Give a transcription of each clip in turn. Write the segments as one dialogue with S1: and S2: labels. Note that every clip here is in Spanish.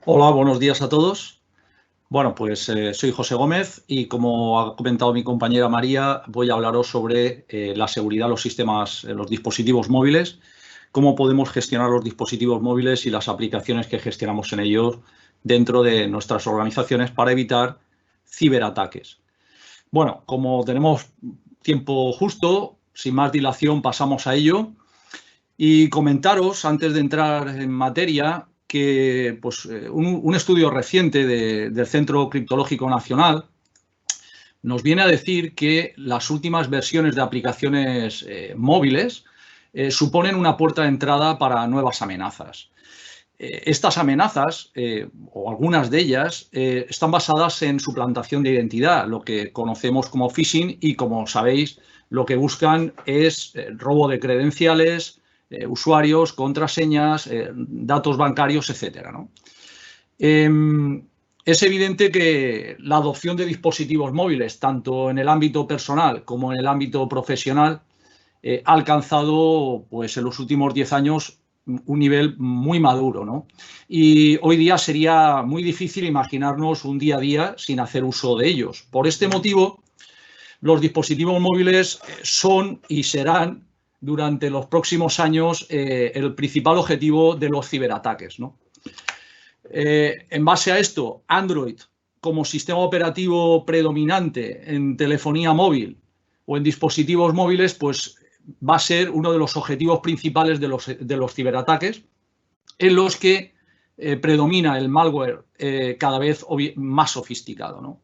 S1: Hola, buenos días a todos. Bueno, pues soy José Gómez y como ha comentado mi compañera María, voy a hablaros sobre la seguridad de los sistemas, los dispositivos móviles, cómo podemos gestionar los dispositivos móviles y las aplicaciones que gestionamos en ellos dentro de nuestras organizaciones para evitar ciberataques. Bueno, como tenemos tiempo justo, sin más dilación pasamos a ello. Y comentaros, antes de entrar en materia, que pues, un estudio reciente del Centro Criptológico Nacional nos viene a decir que las últimas versiones de aplicaciones móviles suponen una puerta de entrada para nuevas amenazas. Estas amenazas, o algunas de ellas, están basadas en suplantación de identidad, lo que conocemos como phishing, y como sabéis, lo que buscan es robo de credenciales, usuarios, contraseñas, datos bancarios, etcétera, ¿no? Es evidente que la adopción de dispositivos móviles, tanto en el ámbito personal como en el ámbito profesional, ha alcanzado, pues, en los últimos 10 años un nivel muy maduro, ¿no? Y hoy día sería muy difícil imaginarnos un día a día sin hacer uso de ellos. Por este motivo, los dispositivos móviles son y serán durante los próximos años el principal objetivo de los ciberataques, ¿no? En base a esto, Android como sistema operativo predominante en telefonía móvil o en dispositivos móviles, pues va a ser uno de los objetivos principales de los ciberataques, en los que predomina el malware cada vez más sofisticado, ¿no?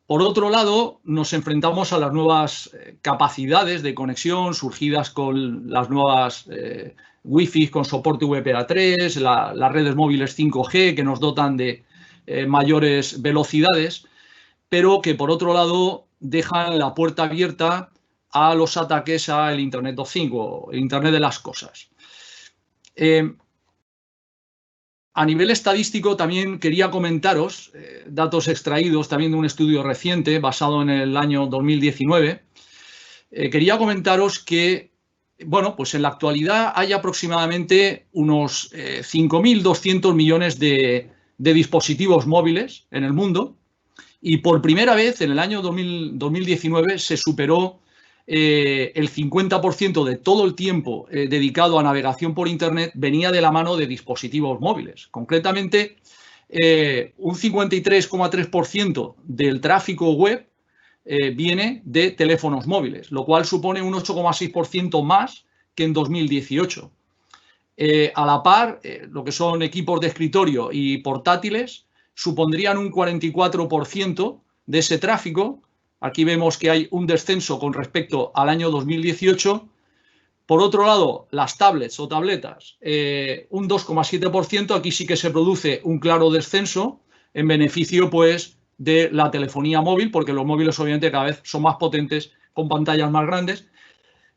S1: Por otro lado, nos enfrentamos a las nuevas capacidades de conexión surgidas con las nuevas Wi-Fi con soporte VPA3, las redes móviles 5G que nos dotan de mayores velocidades, pero que por otro lado dejan la puerta abierta a los ataques al Internet of Things, el Internet de las cosas. A nivel estadístico también quería comentaros datos extraídos también de un estudio reciente basado en el año 2019. Quería comentaros que, bueno, pues en la actualidad hay aproximadamente unos 5.200 millones de dispositivos móviles en el mundo, y por primera vez en el año 2019 se superó el 50% de todo el tiempo dedicado a navegación por Internet venía de la mano de dispositivos móviles. Concretamente, un 53,3% del tráfico web viene de teléfonos móviles, lo cual supone un 8,6% más que en 2018. A la par, lo que son equipos de escritorio y portátiles supondrían un 44% de ese tráfico. Aquí vemos que hay un descenso con respecto al año 2018. Por otro lado, las tablets o tabletas, un 2,7%. Aquí sí que se produce un claro descenso en beneficio, pues, de la telefonía móvil, porque los móviles obviamente cada vez son más potentes, con pantallas más grandes,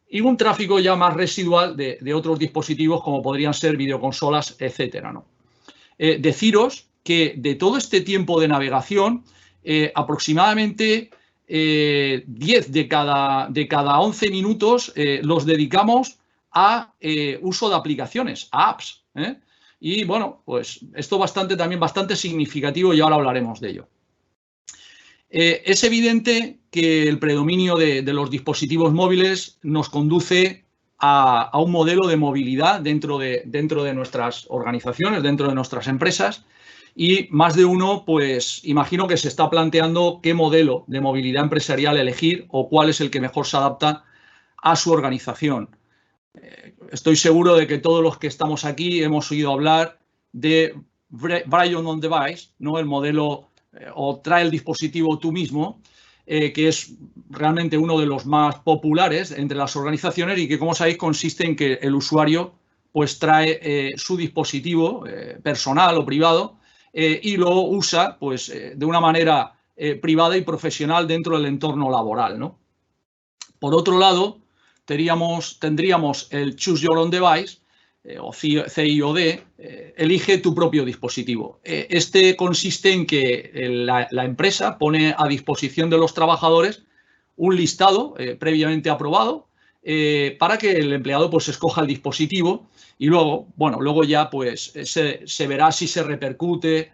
S1: y un tráfico ya más residual de otros dispositivos como podrían ser videoconsolas, etcétera, ¿no? Deciros que de todo este tiempo de navegación, aproximadamente 10 de cada 11 minutos los dedicamos a uso de aplicaciones, a apps. Y bueno, pues esto también bastante significativo, y ahora hablaremos de ello. Es evidente que el predominio de los dispositivos móviles nos conduce a un modelo de movilidad dentro de nuestras organizaciones, dentro de nuestras empresas, y más de uno, pues imagino que se está planteando qué modelo de movilidad empresarial elegir o cuál es el que mejor se adapta a su organización. Estoy seguro de que todos los que estamos aquí hemos oído hablar de Bring on Device, ¿no? El modelo o trae el dispositivo tú mismo, que es realmente uno de los más populares entre las organizaciones y que, como sabéis, consiste en que el usuario pues trae su dispositivo personal o privado y lo usa pues de una manera privada y profesional dentro del entorno laboral, ¿no? Por otro lado, tendríamos el Choose Your Own Device, o CIOD, elige tu propio dispositivo. Este consiste en que la empresa pone a disposición de los trabajadores un listado previamente aprobado para que el empleado pues escoja el dispositivo y luego, bueno, luego ya pues se verá si se repercute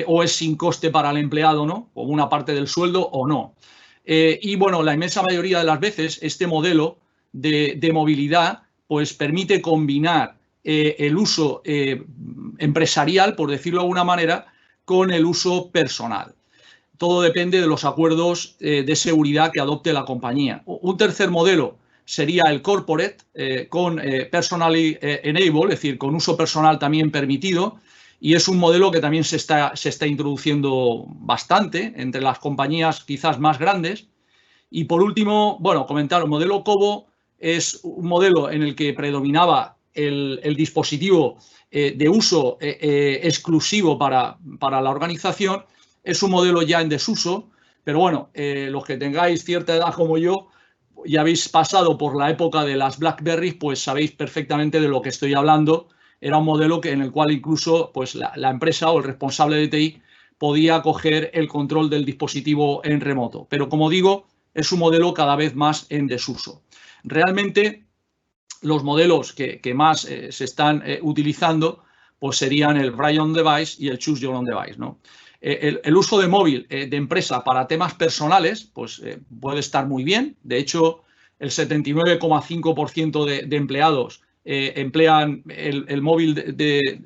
S1: o es sin coste para el empleado, ¿no? Como una parte del sueldo o no. Y bueno, la inmensa mayoría de las veces este modelo de movilidad pues permite combinar el uso empresarial, por decirlo de alguna manera, con el uso personal. Todo depende de los acuerdos de seguridad que adopte la compañía. Un tercer modelo sería el corporate con personally enabled, es decir, con uso personal también permitido, y es un modelo que también se está introduciendo bastante entre las compañías quizás más grandes. Y por último, bueno, comentar, el modelo COBO es un modelo en el que predominaba el dispositivo de uso exclusivo para la organización. Es un modelo ya en desuso, pero bueno, los que tengáis cierta edad como yo, ya habéis pasado por la época de las BlackBerry, pues sabéis perfectamente de lo que estoy hablando. Era un modelo en el cual incluso pues, la empresa o el responsable de TI podía coger el control del dispositivo en remoto. Pero como digo, es un modelo cada vez más en desuso. Realmente, los modelos que más se están utilizando pues serían el Bring Your Own Device y el Choose Your Own Device, ¿no? El uso de móvil de empresa para temas personales pues, puede estar muy bien. De hecho, el 79,5% de empleados emplean el móvil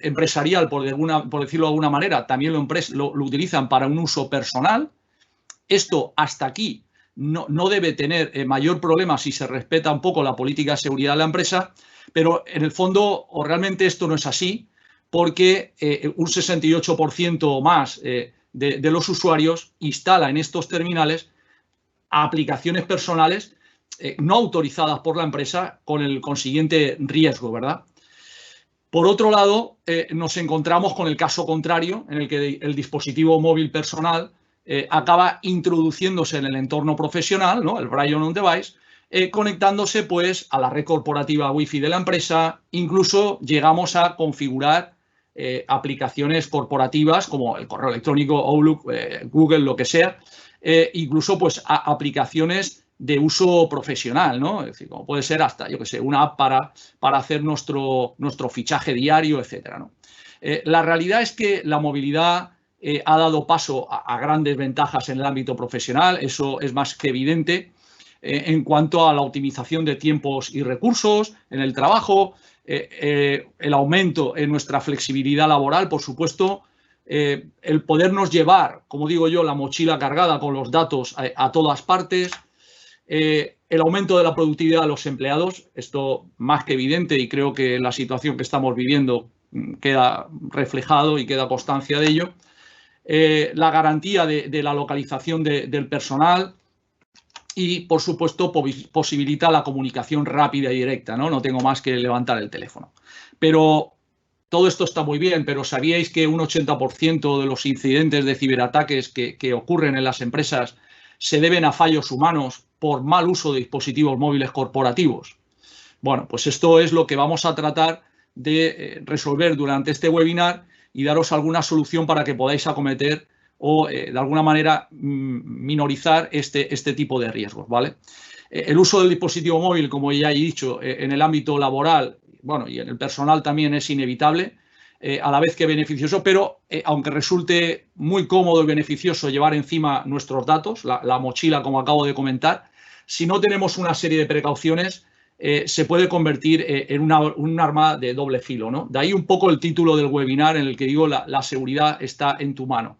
S1: empresarial, por decirlo de alguna manera, también lo utilizan para un uso personal. Esto hasta aquí no debe tener mayor problema si se respeta un poco la política de seguridad de la empresa, pero en el fondo o realmente esto no es así, porque un 68% más de los usuarios instala en estos terminales aplicaciones personales no autorizadas por la empresa con el consiguiente riesgo, ¿verdad? Por otro lado, nos encontramos con el caso contrario, en el que el dispositivo móvil personal acaba introduciéndose en el entorno profesional, ¿no? El Bring Your Own Device, conectándose pues a la red corporativa Wi-Fi de la empresa. Incluso llegamos a configurar aplicaciones corporativas como el correo electrónico, Outlook, Google, lo que sea, incluso pues aplicaciones de uso profesional, ¿no? Es decir, como puede ser hasta, yo que sé, una app para hacer nuestro fichaje diario, etcétera, ¿no? La realidad es que la movilidad ha dado paso a grandes ventajas en el ámbito profesional, eso es más que evidente, en cuanto a la optimización de tiempos y recursos en el trabajo, el aumento en nuestra flexibilidad laboral, por supuesto, el podernos llevar, como digo yo, la mochila cargada con los datos a todas partes, el aumento de la productividad de los empleados, esto más que evidente y creo que la situación que estamos viviendo queda reflejado y queda constancia de ello. La garantía de la localización del personal y, por supuesto, posibilita la comunicación rápida y directa, ¿no? No tengo más que levantar el teléfono. Pero todo esto está muy bien, pero ¿sabíais que un 80% de los incidentes de ciberataques que ocurren en las empresas se deben a fallos humanos por mal uso de dispositivos móviles corporativos? Bueno, pues esto es lo que vamos a tratar de resolver durante este webinar y daros alguna solución para que podáis acometer o de alguna manera minorizar este tipo de riesgos, ¿vale? El uso del dispositivo móvil, como ya he dicho, en el ámbito laboral, bueno, y en el personal también es inevitable, a la vez que beneficioso, pero aunque resulte muy cómodo y beneficioso llevar encima nuestros datos, la mochila, como acabo de comentar, si no tenemos una serie de precauciones, se puede convertir en un arma de doble filo, ¿no? De ahí un poco el título del webinar en el que digo la seguridad está en tu mano.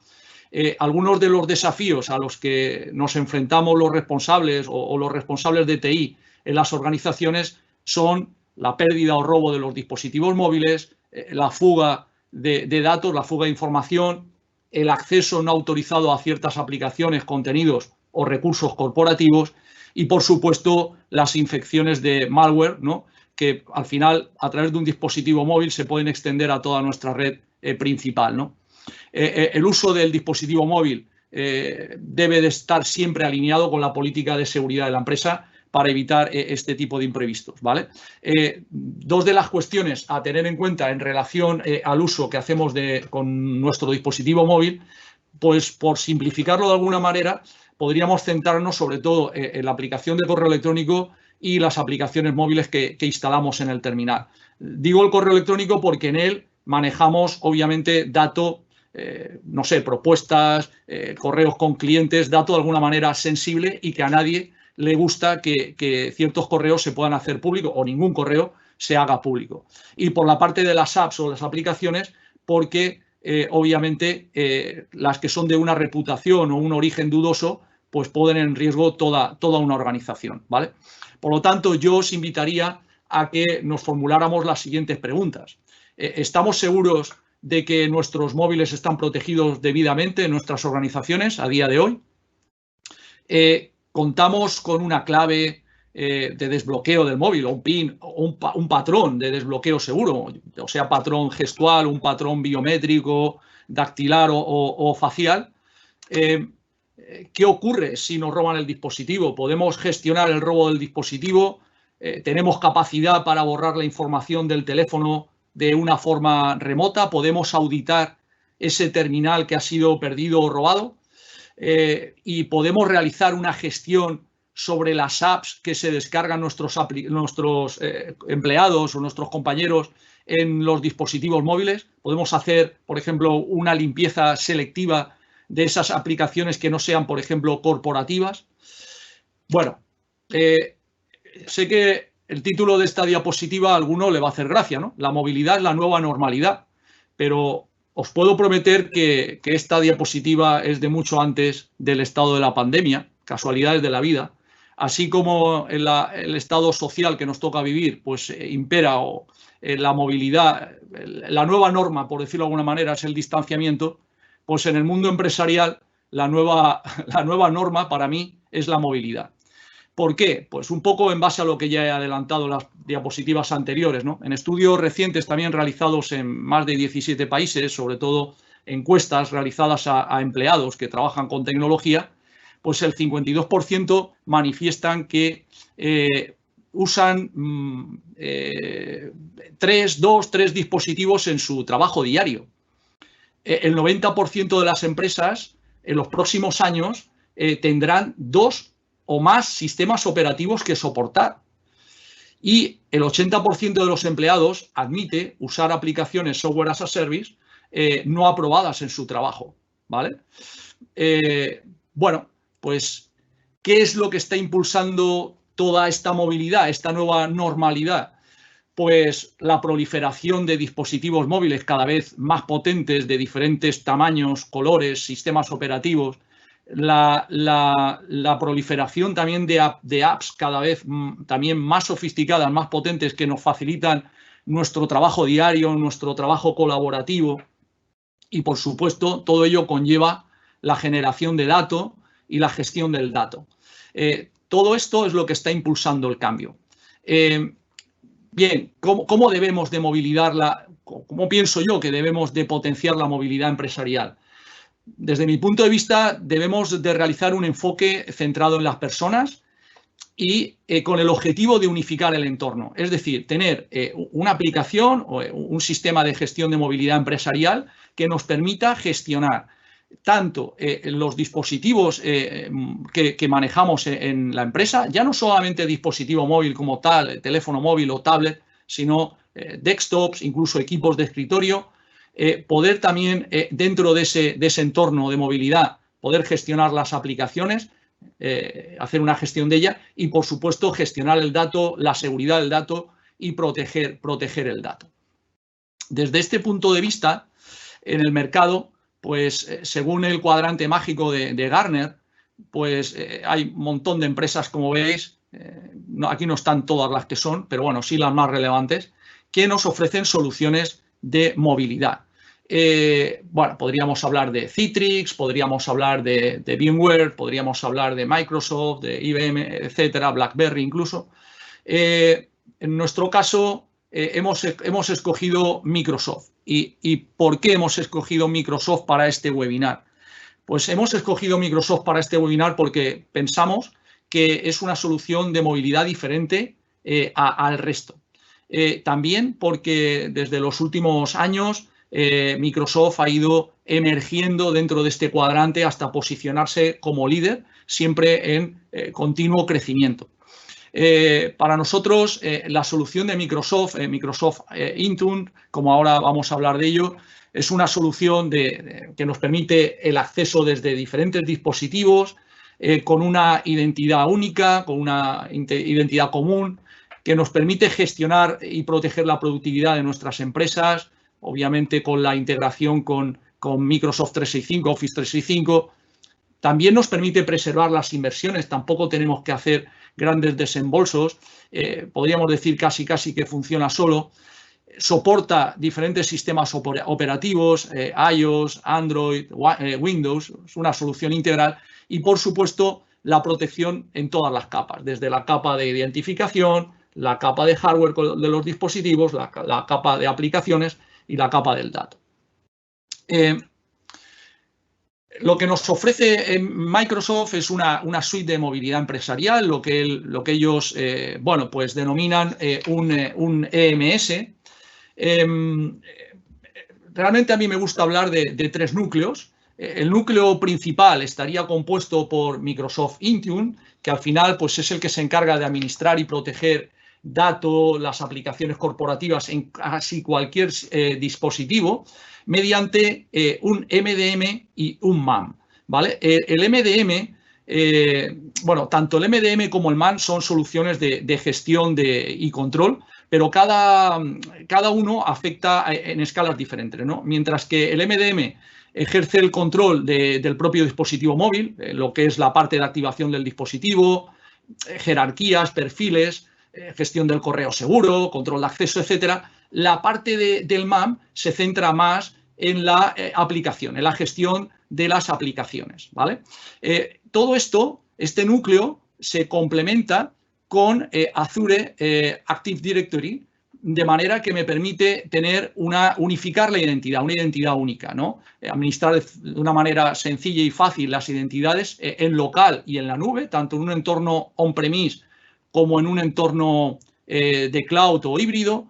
S1: Algunos de los desafíos a los que nos enfrentamos los responsables o los responsables de TI en las organizaciones son la pérdida o robo de los dispositivos móviles, la fuga de datos, la fuga de información, el acceso no autorizado a ciertas aplicaciones, contenidos o recursos corporativos y, por supuesto, las infecciones de malware, ¿no? Que al final, a través de un dispositivo móvil, se pueden extender a toda nuestra red principal, ¿no? El uso del dispositivo móvil debe de estar siempre alineado con la política de seguridad de la empresa para evitar este tipo de imprevistos, ¿vale? Dos de las cuestiones a tener en cuenta en relación al uso que hacemos con nuestro dispositivo móvil, pues por simplificarlo de alguna manera, podríamos centrarnos sobre todo en la aplicación de correo electrónico y las aplicaciones móviles que instalamos en el terminal. Digo el correo electrónico porque en él manejamos, obviamente, datos, no sé, propuestas, correos con clientes, datos de alguna manera sensible y que a nadie le gusta que ciertos correos se puedan hacer públicos o ningún correo se haga público. Y por la parte de las apps o las aplicaciones, porque obviamente las que son de una reputación o un origen dudoso, pues ponen en riesgo toda una organización, ¿vale? Por lo tanto, yo os invitaría a que nos formuláramos las siguientes preguntas. ¿Estamos seguros de que nuestros móviles están protegidos debidamente en nuestras organizaciones a día de hoy? ¿Contamos con una clave de desbloqueo del móvil o un PIN o un patrón de desbloqueo seguro? O sea, patrón gestual, un patrón biométrico, dactilar o facial. ¿Qué ocurre si nos roban el dispositivo? ¿Podemos gestionar el robo del dispositivo? ¿Tenemos capacidad para borrar la información del teléfono de una forma remota? ¿Podemos auditar ese terminal que ha sido perdido o robado? Y podemos realizar una gestión sobre las apps que se descargan nuestros empleados o nuestros compañeros en los dispositivos móviles. Podemos hacer, por ejemplo, una limpieza selectiva de esas aplicaciones que no sean, por ejemplo, corporativas. Bueno, sé que el título de esta diapositiva a alguno le va a hacer gracia, ¿no? La movilidad es la nueva normalidad, pero os puedo prometer que esta diapositiva es de mucho antes del estado de la pandemia, casualidades de la vida, así como el estado social que nos toca vivir, pues impera la movilidad, la nueva norma, por decirlo de alguna manera, es el distanciamiento. Pues en el mundo empresarial la nueva norma para mí es la movilidad. ¿Por qué? Pues un poco en base a lo que ya he adelantado en las diapositivas anteriores, ¿no? En estudios recientes también realizados en más de 17 países, sobre todo encuestas realizadas a empleados que trabajan con tecnología, pues el 52% manifiestan que usan tres dispositivos en su trabajo diario. El 90% de las empresas en los próximos años tendrán 2 o más sistemas operativos que soportar. Y el 80% de los empleados admite usar aplicaciones software as a service no aprobadas en su trabajo, ¿vale? Bueno, pues, ¿qué es lo que está impulsando toda esta movilidad, esta nueva normalidad? Pues la proliferación de dispositivos móviles cada vez más potentes, de diferentes tamaños, colores, sistemas operativos, la proliferación también de apps cada vez también más sofisticadas, más potentes, que nos facilitan nuestro trabajo diario, nuestro trabajo colaborativo, y por supuesto todo ello conlleva la generación de datos y la gestión del dato. Todo esto es lo que está impulsando el cambio. Bien, ¿cómo debemos de movilizarla? ¿Cómo pienso yo que debemos de potenciar la movilidad empresarial? Desde mi punto de vista, debemos de realizar un enfoque centrado en las personas y con el objetivo de unificar el entorno. Es decir, tener una aplicación o un sistema de gestión de movilidad empresarial que nos permita gestionar tanto los dispositivos que manejamos en la empresa, ya no solamente dispositivo móvil como tal, teléfono móvil o tablet, sino desktops, incluso equipos de escritorio, poder también dentro de ese entorno de movilidad, poder gestionar las aplicaciones, hacer una gestión de ella y, por supuesto, gestionar el dato, la seguridad del dato y proteger el dato. Desde este punto de vista, en el mercado, pues según el cuadrante mágico de Gartner, pues hay un montón de empresas, como veis, aquí no están todas las que son, pero bueno, sí las más relevantes, que nos ofrecen soluciones de movilidad. Bueno, podríamos hablar de Citrix, podríamos hablar de VMware, podríamos hablar de Microsoft, de IBM, etcétera, BlackBerry incluso. En nuestro caso, hemos escogido Microsoft. ¿Y por qué hemos escogido Microsoft para este webinar? Pues hemos escogido Microsoft para este webinar porque pensamos que es una solución de movilidad diferente al resto. También porque desde los últimos años Microsoft ha ido emergiendo dentro de este cuadrante hasta posicionarse como líder, siempre en continuo crecimiento. Para nosotros, la solución de Microsoft, Intune, como ahora vamos a hablar de ello, es una solución que nos permite el acceso desde diferentes dispositivos, con una identidad única, con una identidad común, que nos permite gestionar y proteger la productividad de nuestras empresas, obviamente con la integración con Microsoft 365, Office 365. También nos permite preservar las inversiones, tampoco tenemos que hacer grandes desembolsos, podríamos decir casi que funciona solo. Soporta diferentes sistemas operativos, iOS, Android, Windows, es una solución integral y, por supuesto, la protección en todas las capas, desde la capa de identificación, la capa de hardware de los dispositivos, la capa de aplicaciones y la capa del dato. Lo que nos ofrece Microsoft es una suite de movilidad empresarial, lo que ellos pues denominan un EMS. Realmente a mí me gusta hablar de tres núcleos. El núcleo principal estaría compuesto por Microsoft Intune, que al final pues, es el que se encarga de administrar y proteger datos, las aplicaciones corporativas en casi cualquier dispositivo, mediante un MDM y un MAM, ¿vale? El MDM, tanto el MDM como el MAM son soluciones de gestión y control, pero cada uno afecta en escalas diferentes, ¿no? Mientras que el MDM ejerce el control del propio dispositivo móvil, lo que es la parte de activación del dispositivo, jerarquías, perfiles, gestión del correo seguro, control de acceso, etcétera. La parte del MAM se centra más en la aplicación, en la gestión de las aplicaciones, ¿vale? Todo esto, este núcleo, se complementa con Azure Active Directory, de manera que me permite unificar la identidad, una identidad única, ¿no? Administrar de una manera sencilla y fácil las identidades en local y en la nube, tanto en un entorno on-premise como en un entorno de cloud o híbrido,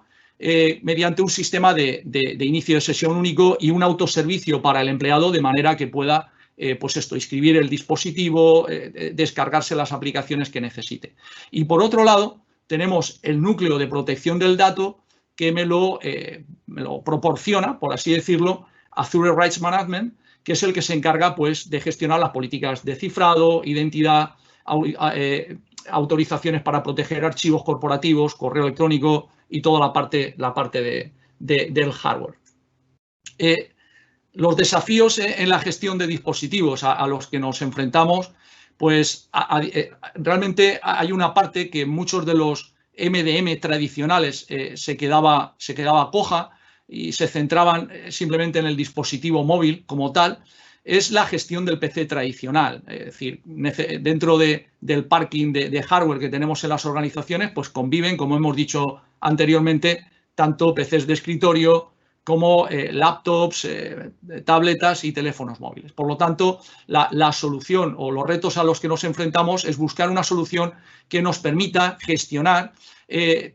S1: mediante un sistema de inicio de sesión único y un autoservicio para el empleado, de manera que pueda inscribir el dispositivo, descargarse las aplicaciones que necesite. Y por otro lado, tenemos el núcleo de protección del dato que me lo proporciona, por así decirlo, Azure Rights Management, que es el que se encarga pues, de gestionar las políticas de cifrado, identidad, autorizaciones para proteger archivos corporativos, correo electrónico y toda la parte del hardware. Los desafíos en la gestión de dispositivos a los que nos enfrentamos, pues realmente hay una parte que muchos de los MDM tradicionales se quedaba coja y se centraban simplemente en el dispositivo móvil como tal, es la gestión del PC tradicional. Es decir, dentro del parking de hardware que tenemos en las organizaciones, pues conviven, como hemos dicho anteriormente, tanto PCs de escritorio como laptops, tabletas y teléfonos móviles. Por lo tanto, la solución o los retos a los que nos enfrentamos es buscar una solución que nos permita gestionar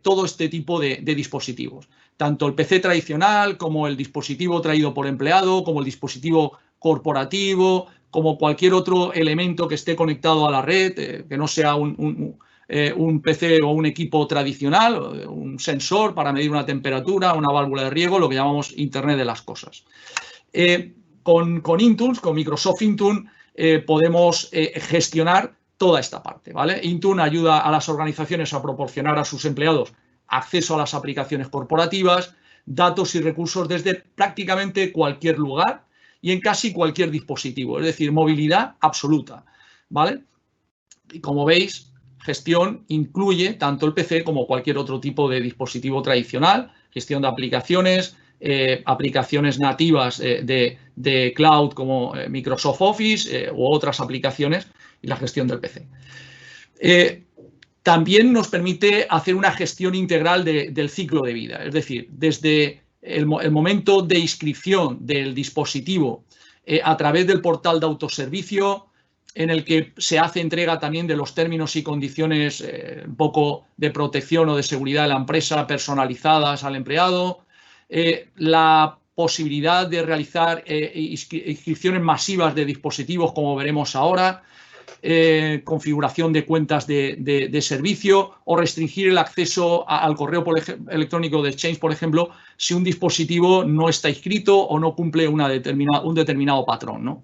S1: todo este tipo de dispositivos. Tanto el PC tradicional como el dispositivo traído por empleado, como el dispositivo corporativo, como cualquier otro elemento que esté conectado a la red, que no sea un PC o un equipo tradicional, un sensor para medir una temperatura, una válvula de riego, lo que llamamos Internet de las cosas. Con Intune, con Microsoft Intune, podemos gestionar toda esta parte, ¿vale? Intune ayuda a las organizaciones a proporcionar a sus empleados acceso a las aplicaciones corporativas, datos y recursos desde prácticamente cualquier lugar y en casi cualquier dispositivo, es decir, movilidad absoluta, ¿vale? Y como veis, gestión incluye tanto el PC como cualquier otro tipo de dispositivo tradicional, gestión de aplicaciones, aplicaciones nativas de cloud como Microsoft Office u otras aplicaciones y la gestión del PC. También nos permite hacer una gestión integral del ciclo de vida, es decir, desde el momento de inscripción del dispositivo a través del portal de autoservicio, en el que se hace entrega también de los términos y condiciones un poco de protección o de seguridad de la empresa personalizadas al empleado, la posibilidad de realizar inscripciones masivas de dispositivos, como veremos ahora, configuración de cuentas de servicio o restringir el acceso al correo electrónico de Exchange, por ejemplo, si un dispositivo no está inscrito o no cumple un determinado patrón, ¿no?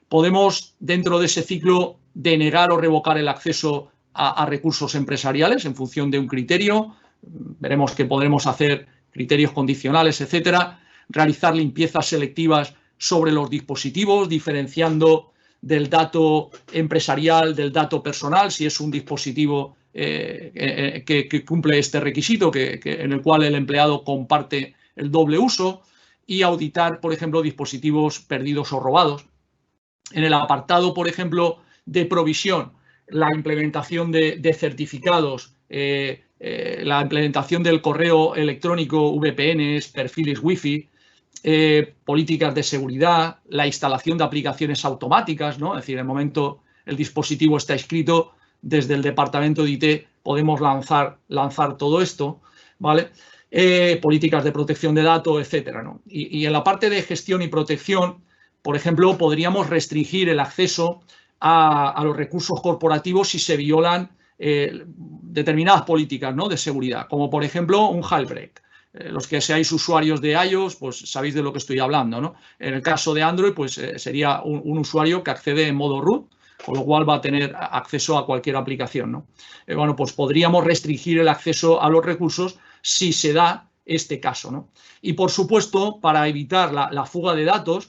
S1: Podemos, dentro de ese ciclo, denegar o revocar el acceso a recursos empresariales en función de un criterio. Veremos que podremos hacer criterios condicionales, etcétera. Realizar limpiezas selectivas sobre los dispositivos, diferenciando del dato empresarial del dato personal, si es un dispositivo que cumple este requisito, en el cual el empleado comparte el doble uso, y auditar, por ejemplo, dispositivos perdidos o robados. En el apartado, por ejemplo, de provisión, la implementación de certificados, la implementación del correo electrónico, VPNs, perfiles Wi-Fi, políticas de seguridad, la instalación de aplicaciones automáticas, ¿no? Es decir, en el momento el dispositivo está inscrito, desde el departamento de IT podemos lanzar todo esto, ¿vale? Políticas de protección de datos, etcétera, ¿no? Y en la parte de gestión y protección, por ejemplo, podríamos restringir el acceso a los recursos corporativos si se violan determinadas políticas, ¿no?, de seguridad, como por ejemplo un jailbreak. Los que seáis usuarios de iOS, pues sabéis de lo que estoy hablando, ¿no? En el caso de Android, pues sería un usuario que accede en modo root, con lo cual va a tener acceso a cualquier aplicación, ¿no? Bueno, pues podríamos restringir el acceso a los recursos si se da este caso, ¿no? Y, por supuesto, para evitar la fuga de datos,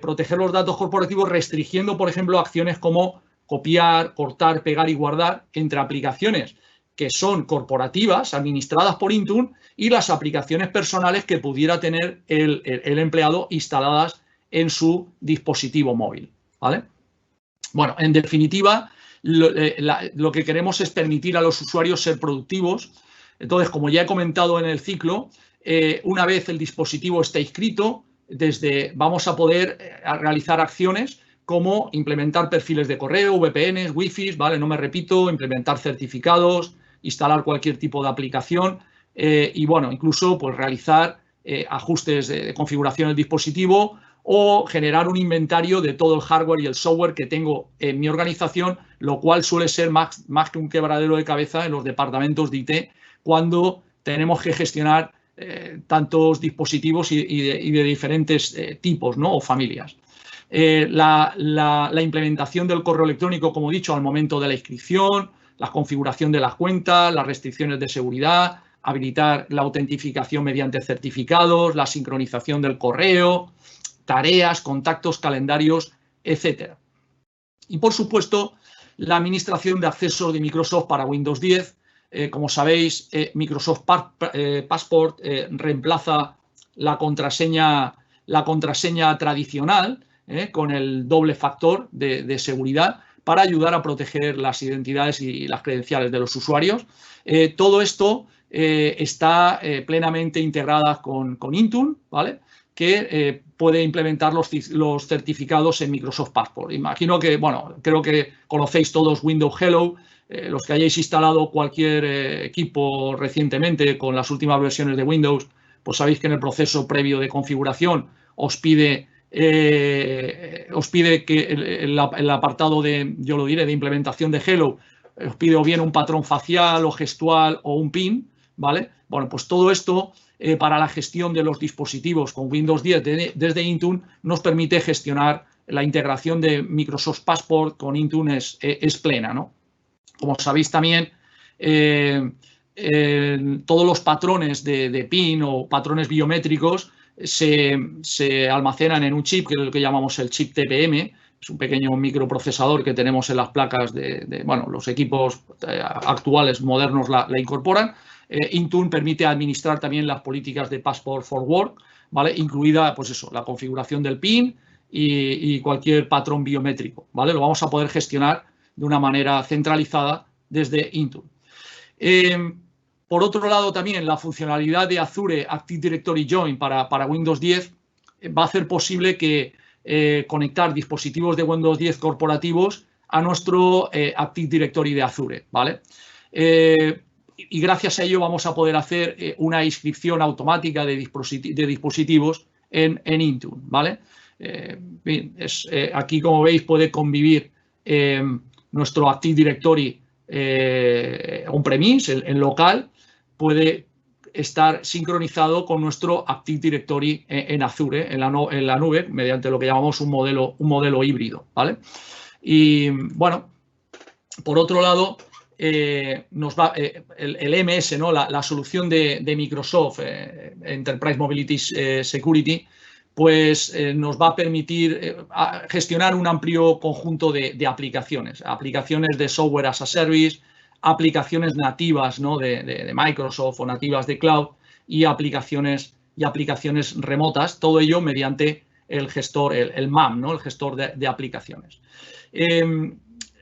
S1: proteger los datos corporativos restringiendo, por ejemplo, acciones como copiar, cortar, pegar y guardar entre aplicaciones que son corporativas, administradas por Intune, y las aplicaciones personales que pudiera tener el empleado instaladas en su dispositivo móvil, ¿vale? Bueno, en definitiva, lo que queremos es permitir a los usuarios ser productivos. Entonces, como ya he comentado en el ciclo, una vez el dispositivo esté inscrito, vamos a poder realizar acciones como implementar perfiles de correo, VPNs, Wi-Fi, ¿vale? No me repito, implementar certificados, instalar cualquier tipo de aplicación y, bueno, incluso pues realizar ajustes de configuración del dispositivo o generar un inventario de todo el hardware y el software que tengo en mi organización, lo cual suele ser más que un quebradero de cabeza en los departamentos de IT cuando tenemos que gestionar tantos dispositivos y de diferentes tipos, ¿no?, o familias. La implementación del correo electrónico, como he dicho, al momento de la inscripción, la configuración de las cuentas, las restricciones de seguridad, habilitar la autentificación mediante certificados, la sincronización del correo, tareas, contactos, calendarios, etcétera. Y, por supuesto, la administración de accesos de Microsoft para Windows 10. Como sabéis, Microsoft Passport reemplaza la contraseña tradicional con el doble factor de seguridad para ayudar a proteger las identidades y las credenciales de los usuarios. Todo esto está plenamente integrada con Intune, ¿vale?, que puede implementar los certificados en Microsoft Passport. Imagino que, bueno, creo que conocéis todos Windows Hello. Los que hayáis instalado cualquier equipo recientemente con las últimas versiones de Windows, pues sabéis que en el proceso previo de configuración os pide que el apartado de, yo lo diré, de implementación de Hello, os pide o bien un patrón facial o gestual o un PIN, ¿vale? Bueno, pues todo esto para la gestión de los dispositivos con Windows 10 desde Intune nos permite gestionar la integración de Microsoft Passport con Intune es plena, ¿no? Como sabéis también, todos los patrones de PIN o patrones biométricos se almacenan en un chip, que es el que llamamos el chip TPM. Es un pequeño microprocesador que tenemos en las placas bueno, los equipos actuales modernos la incorporan. Intune permite administrar también las políticas de Passport for Work, ¿vale?, incluida, pues eso, la configuración del PIN y cualquier patrón biométrico, ¿vale? Lo vamos a poder gestionar de una manera centralizada desde Intune. Por otro lado, también la funcionalidad de Azure Active Directory Join para Windows 10 va a hacer posible que conectar dispositivos de Windows 10 corporativos a nuestro Active Directory de Azure, ¿vale? Y gracias a ello vamos a poder hacer una inscripción automática de dispositivos en Intune, ¿vale? Bien, aquí, como veis, puede convivir nuestro Active Directory on-premise, en local, puede estar sincronizado con nuestro Active Directory en Azure, en la nube, mediante lo que llamamos un modelo híbrido, ¿vale? Y bueno, por otro lado, nos va el MS, ¿no? La solución de Microsoft Enterprise Mobility Security, pues nos va a permitir gestionar un amplio conjunto de aplicaciones de software as a service, aplicaciones nativas, ¿no? de Microsoft o nativas de cloud y aplicaciones remotas, todo ello mediante el gestor, el MAM, ¿no? El gestor de aplicaciones.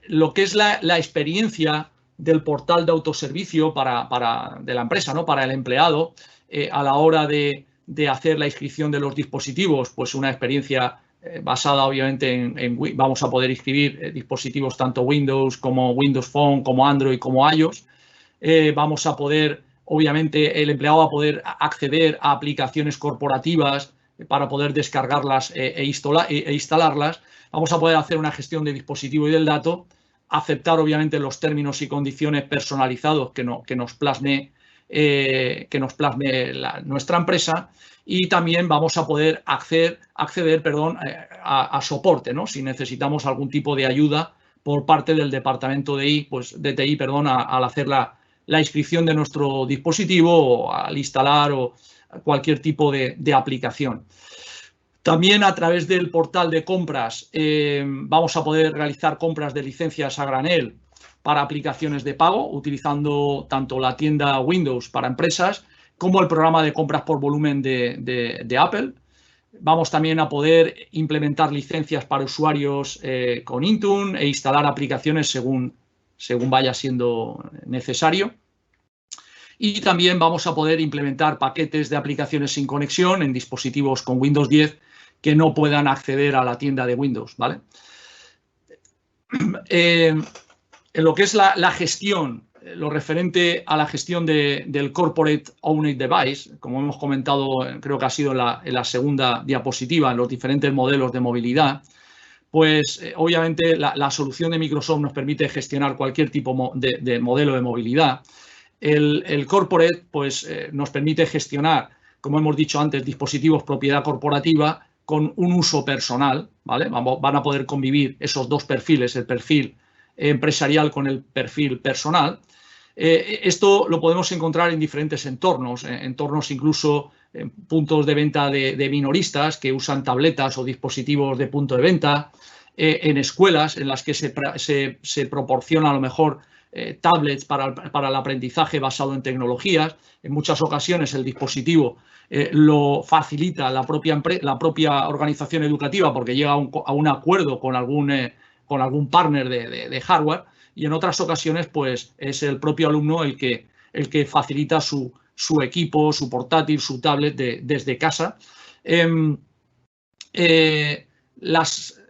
S1: Lo que es la experiencia del portal de autoservicio de la empresa, ¿no? Para el empleado, a la hora de hacer la inscripción de los dispositivos, pues una experiencia basada obviamente vamos a poder inscribir dispositivos tanto Windows como Windows Phone, como Android, como iOS. Vamos a poder, obviamente, el empleado va a poder acceder a aplicaciones corporativas para poder descargarlas e instalarlas. Vamos a poder hacer una gestión de dispositivo y del dato, aceptar obviamente los términos y condiciones personalizados que nos plasme nuestra empresa, y también vamos a poder acceder a soporte, ¿no? Si necesitamos algún tipo de ayuda por parte del departamento de TI, al hacer la inscripción de nuestro dispositivo o al instalar o cualquier tipo de aplicación. También a través del portal de compras vamos a poder realizar compras de licencias a granel para aplicaciones de pago, utilizando tanto la tienda Windows para empresas como el programa de compras por volumen de Apple. Vamos también a poder implementar licencias para usuarios con Intune e instalar aplicaciones según vaya siendo necesario. Y también vamos a poder implementar paquetes de aplicaciones sin conexión en dispositivos con Windows 10 que no puedan acceder a la tienda de Windows, ¿vale? En lo que es la gestión, lo referente a la gestión del Corporate Owned Device, como hemos comentado, creo que ha sido en la segunda diapositiva, en los diferentes modelos de movilidad, pues obviamente la solución de Microsoft nos permite gestionar cualquier tipo de modelo de movilidad. El Corporate pues, nos permite gestionar, como hemos dicho antes, dispositivos propiedad corporativa con un uso personal, ¿vale? Van a poder convivir esos dos perfiles, el perfil empresarial con el perfil personal. Esto lo podemos encontrar en diferentes entornos incluso en puntos de venta de minoristas que usan tabletas o dispositivos de punto de venta, en escuelas en las que se proporciona a lo mejor tablets para el aprendizaje basado en tecnologías. En muchas ocasiones el dispositivo lo facilita la propia organización educativa porque llega a un acuerdo con algún partner de hardware, y en otras ocasiones pues es el propio alumno el que facilita su equipo, su portátil, su tablet desde casa.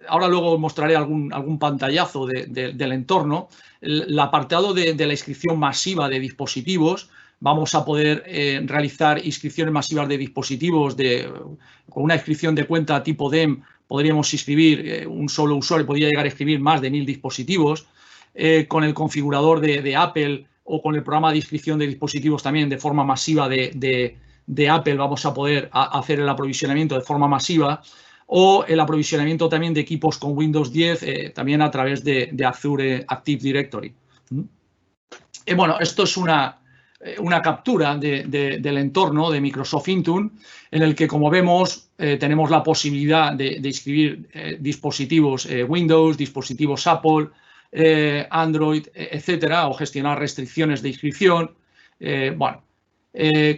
S1: Ahora luego mostraré algún pantallazo del entorno. El apartado de la inscripción masiva de dispositivos, vamos a poder realizar inscripciones masivas de dispositivos con una inscripción de cuenta tipo DEM. Podríamos inscribir un solo usuario, podría llegar a inscribir más de 1000 dispositivos. Con el configurador de Apple o con el programa de inscripción de dispositivos también de forma masiva de Apple vamos a poder hacer el aprovisionamiento de forma masiva, o el aprovisionamiento también de equipos con Windows 10 también a través de Azure Active Directory. Bueno, esto es una captura del entorno de Microsoft Intune, en el que, como vemos, tenemos la posibilidad de inscribir dispositivos Windows, dispositivos Apple, Android, etcétera, o gestionar restricciones de inscripción.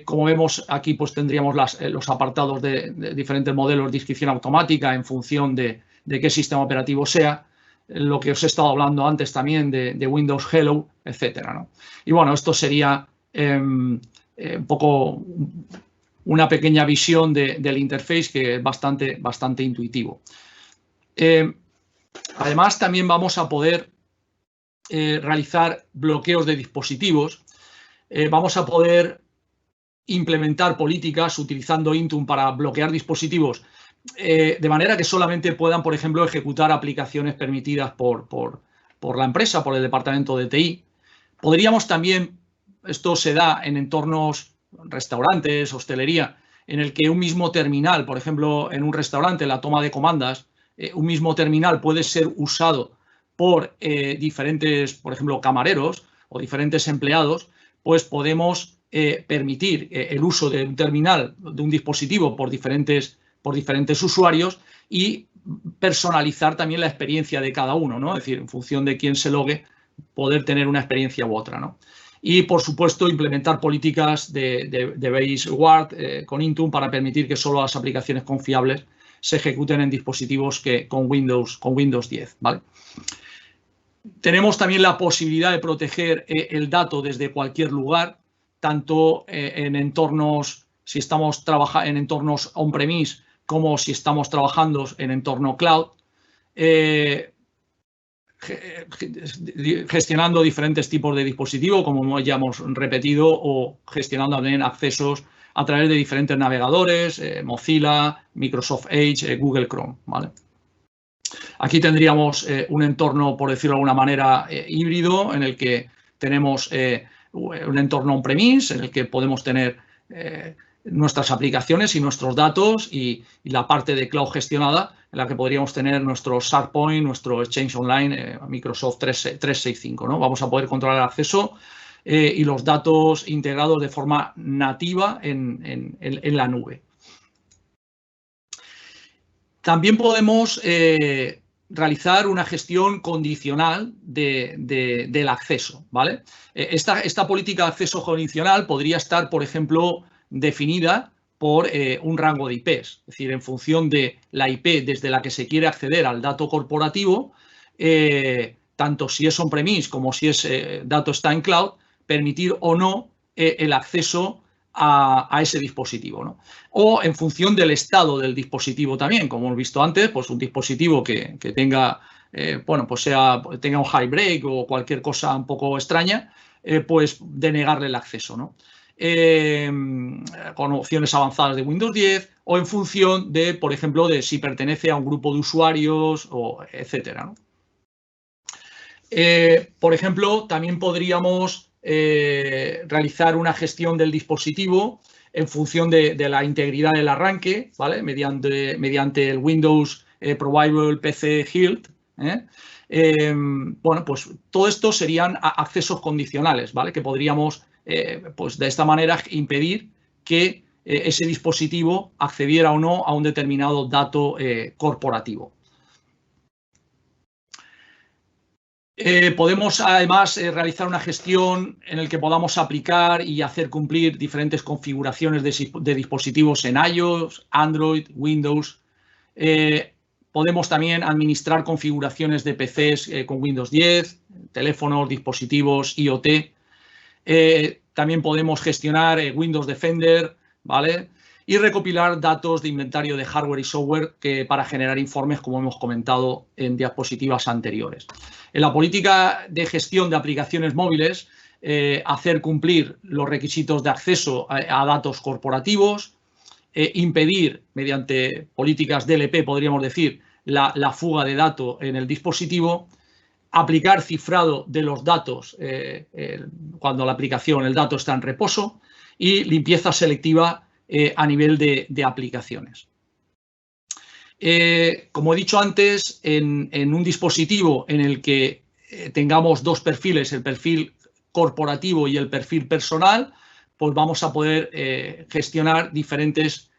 S1: Como vemos aquí, pues tendríamos los apartados de diferentes modelos de inscripción automática en función de qué sistema operativo sea, lo que os he estado hablando antes también de Windows Hello, etcétera, ¿no? Y bueno, esto sería un poco una pequeña visión del interface, que es bastante intuitivo. Además, también vamos a poder realizar bloqueos de dispositivos. Vamos a poder implementar políticas utilizando Intune para bloquear dispositivos de manera que solamente puedan, por ejemplo, ejecutar aplicaciones permitidas por por la empresa, por el departamento de TI. Podríamos también, esto se da en entornos, restaurantes, hostelería, en el que un mismo terminal, por ejemplo, en un restaurante, la toma de comandas, un mismo terminal puede ser usado por diferentes, por ejemplo, camareros o diferentes empleados, pues podemos permitir el uso de un terminal, de un dispositivo por diferentes usuarios y personalizar también la experiencia de cada uno, ¿no? Es decir, en función de quién se logue, poder tener una experiencia u otra, ¿no? Y, por supuesto, implementar políticas de base guard con Intune para permitir que solo las aplicaciones confiables se ejecuten en dispositivos con Windows 10, ¿vale? Tenemos también la posibilidad de proteger el dato desde cualquier lugar, tanto en entornos, si estamos trabajando en entornos on-premise, como si estamos trabajando en entorno cloud, gestionando diferentes tipos de dispositivos, como ya hemos repetido, o gestionando también accesos a través de diferentes navegadores, Mozilla, Microsoft Edge, Google Chrome, ¿vale? Aquí tendríamos un entorno, por decirlo de alguna manera, híbrido, en el que tenemos un entorno on-premise, en el que podemos tener nuestras aplicaciones y nuestros datos y la parte de cloud gestionada, en la que podríamos tener nuestro SharePoint, nuestro Exchange Online, Microsoft 365, ¿no? Vamos a poder controlar el acceso y los datos integrados de forma nativa en la nube. También podemos realizar una gestión condicional del acceso, ¿vale? Esta política de acceso condicional podría estar, por ejemplo, definida por un rango de IPs, es decir, en función de la IP desde la que se quiere acceder al dato corporativo, tanto si es on-premise como si es dato está en cloud, permitir o no el acceso a ese dispositivo, ¿no? O en función del estado del dispositivo también, como hemos visto antes, pues un dispositivo que tenga, bueno, pues tenga un jailbreak o cualquier cosa un poco extraña, pues denegarle el acceso, ¿no? Con opciones avanzadas de Windows 10 o en función de, por ejemplo, de si pertenece a un grupo de usuarios o etcétera, ¿no? Por ejemplo, también podríamos realizar una gestión del dispositivo en función de la integridad del arranque, ¿vale? Mediante el Windows Probable PC HILT. Bueno, pues todo esto serían accesos condicionales, ¿vale? Que podríamos, pues de esta manera, impedir que ese dispositivo accediera o no a un determinado dato corporativo. Podemos, además, realizar una gestión en la que podamos aplicar y hacer cumplir diferentes configuraciones de dispositivos en iOS, Android, Windows. Podemos también administrar configuraciones de PCs con Windows 10, teléfonos, dispositivos, IoT. También podemos gestionar Windows Defender, ¿vale? Y recopilar datos de inventario de hardware y software para generar informes, como hemos comentado en diapositivas anteriores. En la política de gestión de aplicaciones móviles, hacer cumplir los requisitos de acceso a datos corporativos, impedir, mediante políticas DLP, podríamos decir, la fuga de datos en el dispositivo, aplicar cifrado de los datos cuando el dato está en reposo y limpieza selectiva a nivel de aplicaciones. Como he dicho antes, en un dispositivo en el que tengamos dos perfiles, el perfil corporativo y el perfil personal, pues vamos a poder gestionar diferentes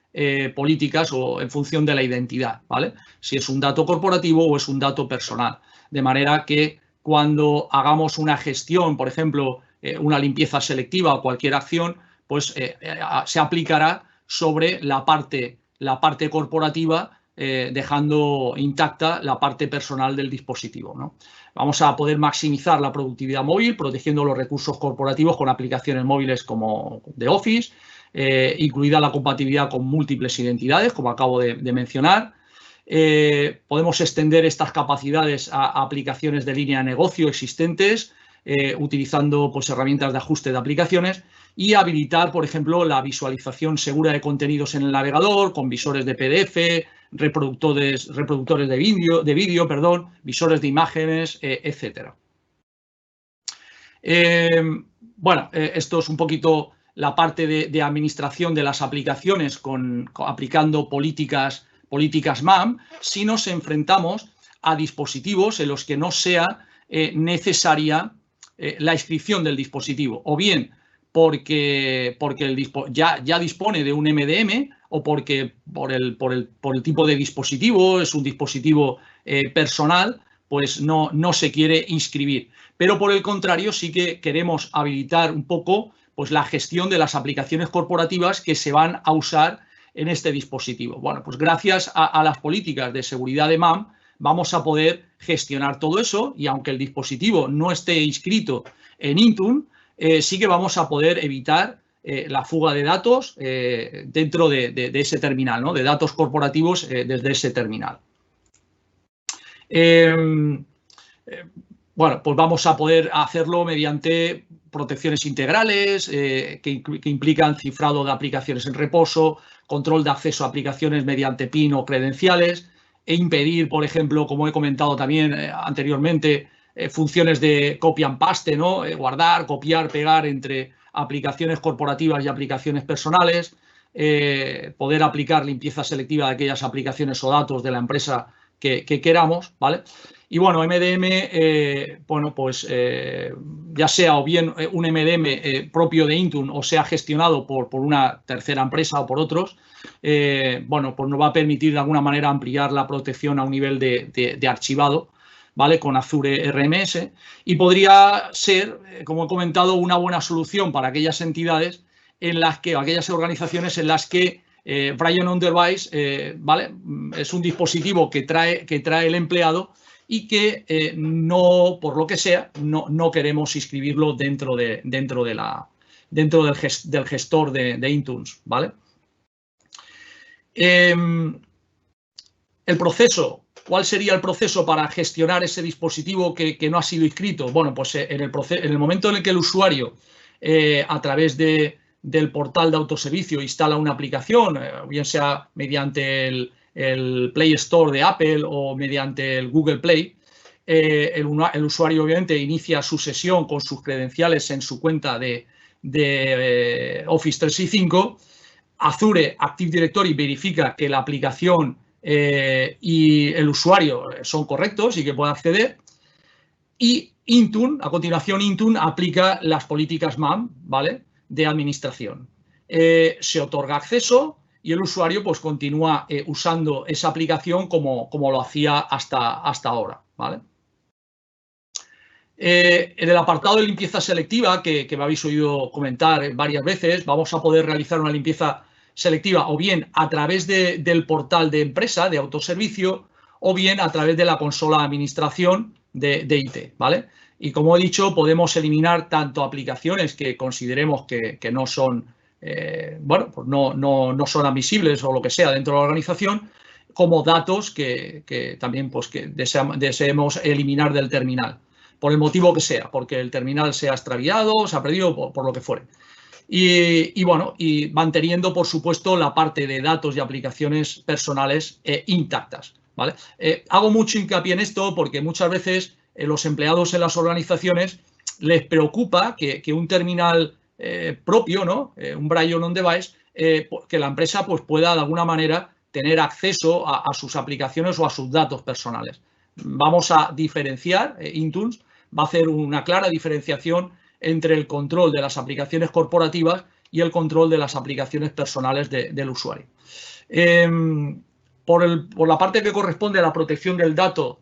S1: políticas o en función de la identidad, ¿vale? Si es un dato corporativo o es un dato personal. De manera que cuando hagamos una gestión, por ejemplo, una limpieza selectiva o cualquier acción, pues se aplicará sobre la parte corporativa, dejando intacta la parte personal del dispositivo, ¿no? Vamos a poder maximizar la productividad móvil, protegiendo los recursos corporativos con aplicaciones móviles como de Office, incluida la compatibilidad con múltiples identidades, como acabo de mencionar. Podemos extender estas capacidades a aplicaciones de línea de negocio existentes, utilizando pues, herramientas de ajuste de aplicaciones y habilitar, por ejemplo, la visualización segura de contenidos en el navegador con visores de PDF, reproductores de vídeo, visores de imágenes, etcétera. Bueno, esto es un poquito la parte de administración de las aplicaciones aplicando políticas MAM, si nos enfrentamos a dispositivos en los que no sea necesaria la inscripción del dispositivo, o bien porque ya dispone de un MDM, o porque por el tipo de dispositivo, es un dispositivo personal, pues no se quiere inscribir. Pero por el contrario, sí que queremos habilitar un poco pues, la gestión de las aplicaciones corporativas que se van a usar en este dispositivo. Bueno, pues gracias a las políticas de seguridad de MAM vamos a poder gestionar todo eso, y aunque el dispositivo no esté inscrito en Intune, sí que vamos a poder evitar la fuga de datos dentro de ese terminal, ¿no? De datos corporativos desde ese terminal. Bueno, pues vamos a poder hacerlo mediante protecciones integrales que implican cifrado de aplicaciones en reposo, control de acceso a aplicaciones mediante PIN o credenciales, e impedir, por ejemplo, como he comentado también anteriormente, funciones de copy and paste, ¿no? Guardar, copiar, pegar entre aplicaciones corporativas y aplicaciones personales, poder aplicar limpieza selectiva de aquellas aplicaciones o datos de la empresa que queramos, ¿vale? Y bueno, MDM, bueno, pues ya sea o bien un MDM propio de Intune o sea gestionado por una tercera empresa o por otros, bueno, pues nos va a permitir de alguna manera ampliar la protección a un nivel de archivado, ¿vale? Con Azure RMS, y podría ser, como he comentado, una buena solución para aquellas entidades en las que, aquellas organizaciones en las que Brian on Device, ¿vale? Es un dispositivo que trae el empleado y que no, por lo que sea, no queremos inscribirlo dentro del gestor de Intune, ¿vale? El proceso. ¿Cuál sería el proceso para gestionar ese dispositivo que no ha sido inscrito? Bueno, pues en el momento en el que el usuario, a través del portal de autoservicio, instala una aplicación, bien sea mediante el Play Store de Apple o mediante el Google Play, el usuario obviamente inicia su sesión con sus credenciales en su cuenta de Office 365. Azure Active Directory verifica que la aplicación y el usuario son correctos y que puede acceder. Y Intune, a continuación, Intune aplica las políticas MAM, ¿vale?, de administración. Se otorga acceso y el usuario pues continúa usando esa aplicación como lo hacía hasta ahora, ¿vale? En el apartado de limpieza selectiva, que me habéis oído comentar varias veces, vamos a poder realizar una limpieza selectiva o bien a través del portal de empresa de autoservicio o bien a través de la consola de administración de IT, ¿vale? Y como he dicho, podemos eliminar tanto aplicaciones que consideremos que no son, bueno, pues no son admisibles o lo que sea dentro de la organización, como datos que también pues, que deseemos eliminar del terminal, por el motivo que sea, porque el terminal se ha extraviado, se ha perdido, por lo que fuere. Y bueno, y manteniendo, por supuesto, la parte de datos y aplicaciones personales intactas, ¿vale? Hago mucho hincapié en esto porque muchas veces los empleados en las organizaciones les preocupa que un terminal propio, ¿no? Un Brian on Device, que la empresa pues, pueda de alguna manera tener acceso a sus aplicaciones o a sus datos personales. Vamos a diferenciar, Intune va a hacer una clara diferenciación entre el control de las aplicaciones corporativas y el control de las aplicaciones personales del usuario. Por la parte que corresponde a la protección del dato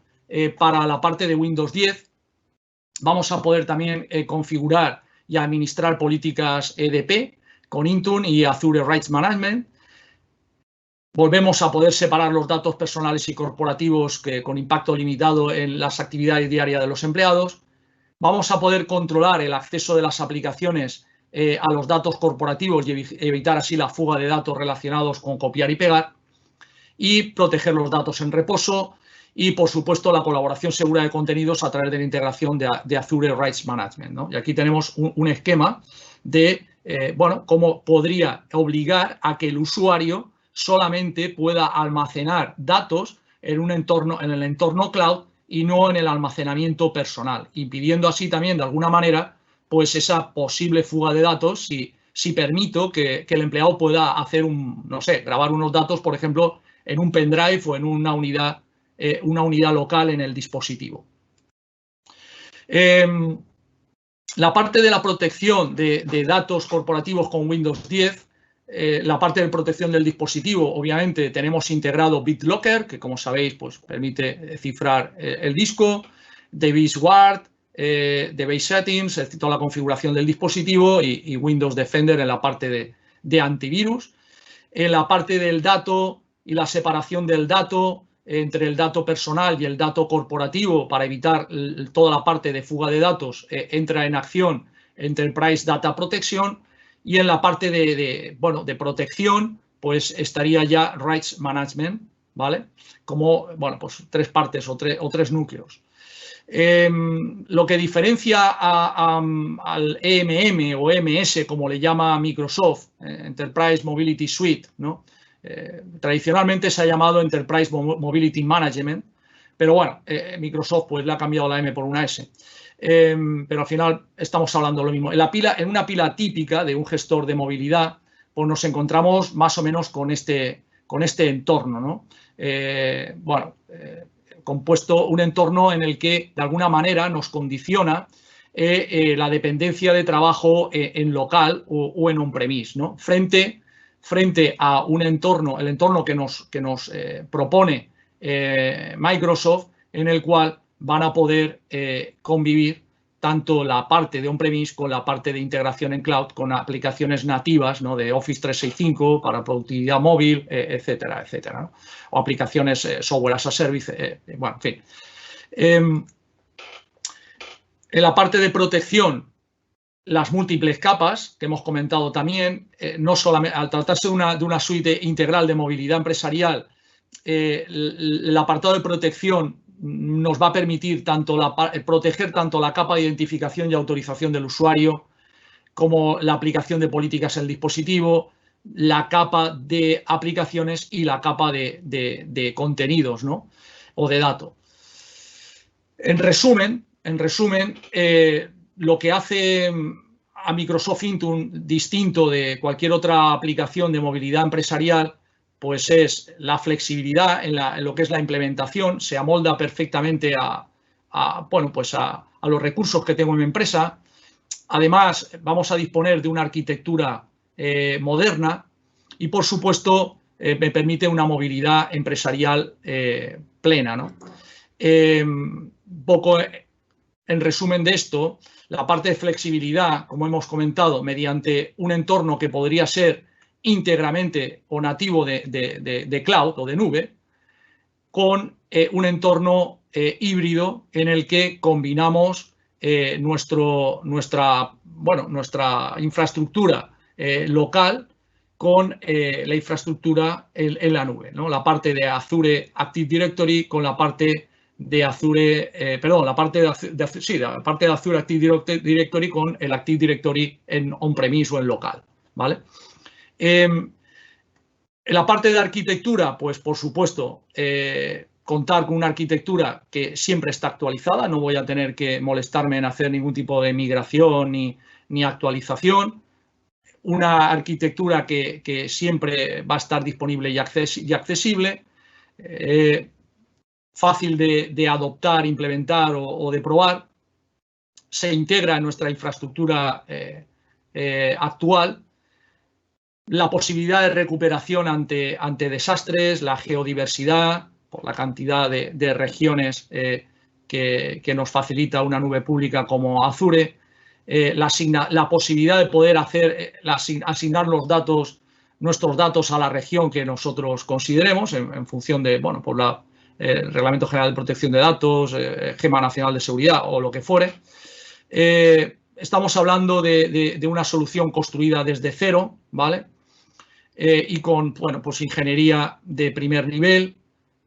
S1: para la parte de Windows 10, vamos a poder también configurar y administrar políticas EDP con Intune y Azure Rights Management. Volvemos a poder separar los datos personales y corporativos con impacto limitado en las actividades diarias de los empleados. Vamos a poder controlar el acceso de las aplicaciones a los datos corporativos y evitar así la fuga de datos relacionados con copiar y pegar, y proteger los datos en reposo y, por supuesto, la colaboración segura de contenidos a través de la integración de Azure Rights Management, ¿no? Y aquí tenemos un esquema de, bueno, cómo podría obligar a que el usuario solamente pueda almacenar datos en el entorno cloud y no en el almacenamiento personal, impidiendo así también de alguna manera pues esa posible fuga de datos si permito que el empleado pueda hacer no sé, grabar unos datos, por ejemplo, en un pendrive o en una unidad local en el dispositivo. La parte de la protección de datos corporativos con Windows 10, la parte de protección del dispositivo, obviamente tenemos integrado BitLocker, que como sabéis pues permite cifrar el disco, Device Guard, Device Settings, es decir, toda la configuración del dispositivo y Windows Defender en la parte de antivirus. En la parte del dato y la separación del dato entre el dato personal y el dato corporativo para evitar toda la parte de fuga de datos, entra en acción Enterprise Data Protection, y en la parte de protección pues estaría ya Rights Management, ¿vale? Como, bueno, pues tres partes o tres núcleos. Lo que diferencia al EMM o EMS, como le llama Microsoft, Enterprise Mobility Suite, ¿no? Tradicionalmente se ha llamado Enterprise Mobility Management, pero bueno, Microsoft pues le ha cambiado la M por una S. Pero al final estamos hablando de lo mismo. En una pila típica de un gestor de movilidad, pues nos encontramos más o menos con este entorno, ¿no? Compuesto un entorno en el que de alguna manera nos condiciona la dependencia de trabajo en local o en on-premise, ¿no? Frente a un entorno, el entorno que nos propone Microsoft, en el cual van a poder convivir tanto la parte de on-premise con la parte de integración en cloud, con aplicaciones nativas, ¿no? De Office 365 para productividad móvil, etcétera, etcétera, ¿no? O aplicaciones software as a service, bueno, en fin. En la parte de protección, las múltiples capas que hemos comentado también, no solamente al tratarse de una suite integral de movilidad empresarial, el apartado de protección nos va a permitir proteger tanto la capa de identificación y autorización del usuario como la aplicación de políticas en el dispositivo, la capa de aplicaciones y la capa de contenidos, ¿no? O de datos. En resumen, lo que hace a Microsoft Intune distinto de cualquier otra aplicación de movilidad empresarial, pues es la flexibilidad en lo que es la implementación, se amolda perfectamente a los recursos que tengo en mi empresa. Además, vamos a disponer de una arquitectura moderna y, por supuesto, me permite una movilidad empresarial plena, ¿no? Poco en resumen de esto, la parte de flexibilidad, como hemos comentado, mediante un entorno que podría ser íntegramente o nativo de cloud o de nube, con un entorno híbrido en el que combinamos nuestra infraestructura local con la infraestructura en la nube, ¿no? La parte de Azure Active Directory con la parte de Azure, la parte de Azure Active Directory con el Active Directory en on-premise o en local, ¿vale? En la parte de arquitectura, pues por supuesto, contar con una arquitectura que siempre está actualizada, no voy a tener que molestarme en hacer ningún tipo de migración ni actualización. Una arquitectura que siempre va a estar disponible y accesible, fácil de adoptar, implementar o de probar, se integra en nuestra infraestructura actual. La posibilidad de recuperación ante desastres, la geodiversidad, por la cantidad de regiones que nos facilita una nube pública como Azure, la posibilidad de poder asignar nuestros datos a la región que nosotros consideremos en función de, bueno, por el Reglamento General de Protección de Datos, Gema Nacional de Seguridad o lo que fuere. Estamos hablando de una solución construida desde cero, ¿vale? Y con, bueno, pues ingeniería de primer nivel,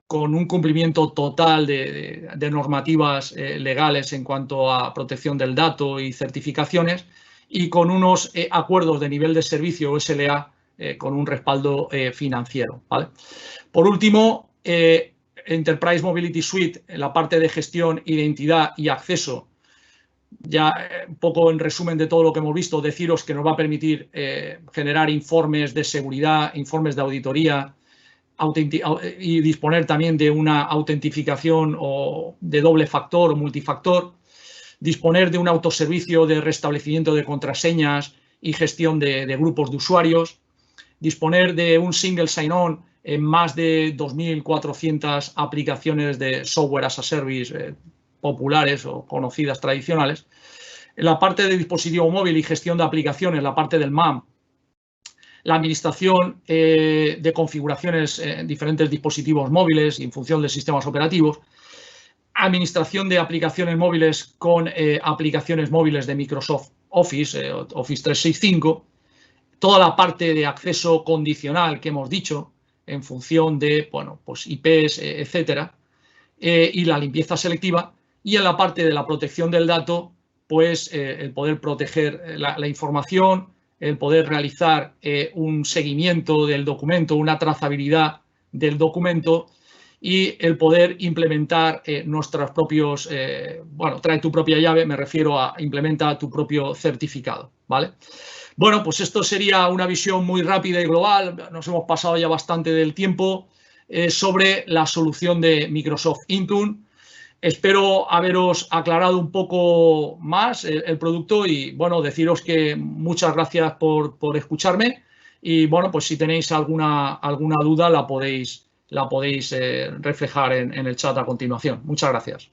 S1: con un cumplimiento total de normativas legales en cuanto a protección del dato y certificaciones, y con unos acuerdos de nivel de servicio o SLA con un respaldo financiero, ¿vale? Por último, Enterprise Mobility Suite, en la parte de gestión, identidad y acceso. Ya un poco en resumen de todo lo que hemos visto, deciros que nos va a permitir generar informes de seguridad, informes de auditoría y disponer también de una autentificación o de doble factor o multifactor, disponer de un autoservicio de restablecimiento de contraseñas y gestión de grupos de usuarios, disponer de un single sign-on en más de 2.400 aplicaciones de software as a service populares o conocidas tradicionales. En la parte de dispositivo móvil y gestión de aplicaciones, la parte del MAM, la administración de configuraciones en diferentes dispositivos móviles y en función de sistemas operativos, administración de aplicaciones móviles con aplicaciones móviles de Microsoft Office, Office 365, toda la parte de acceso condicional que hemos dicho en función de, bueno, pues IPs, etcétera, y la limpieza selectiva, y en la parte de la protección del dato, pues el poder proteger la información, el poder realizar un seguimiento del documento, una trazabilidad del documento y el poder implementar nuestros propios, bueno, trae tu propia llave, me refiero a implementa tu propio certificado, ¿vale? Bueno, pues esto sería una visión muy rápida y global, nos hemos pasado ya bastante del tiempo sobre la solución de Microsoft Intune. Espero haberos aclarado un poco más el producto y, bueno, deciros que muchas gracias por escucharme y, bueno, pues si tenéis alguna duda la podéis reflejar en el chat a continuación. Muchas gracias.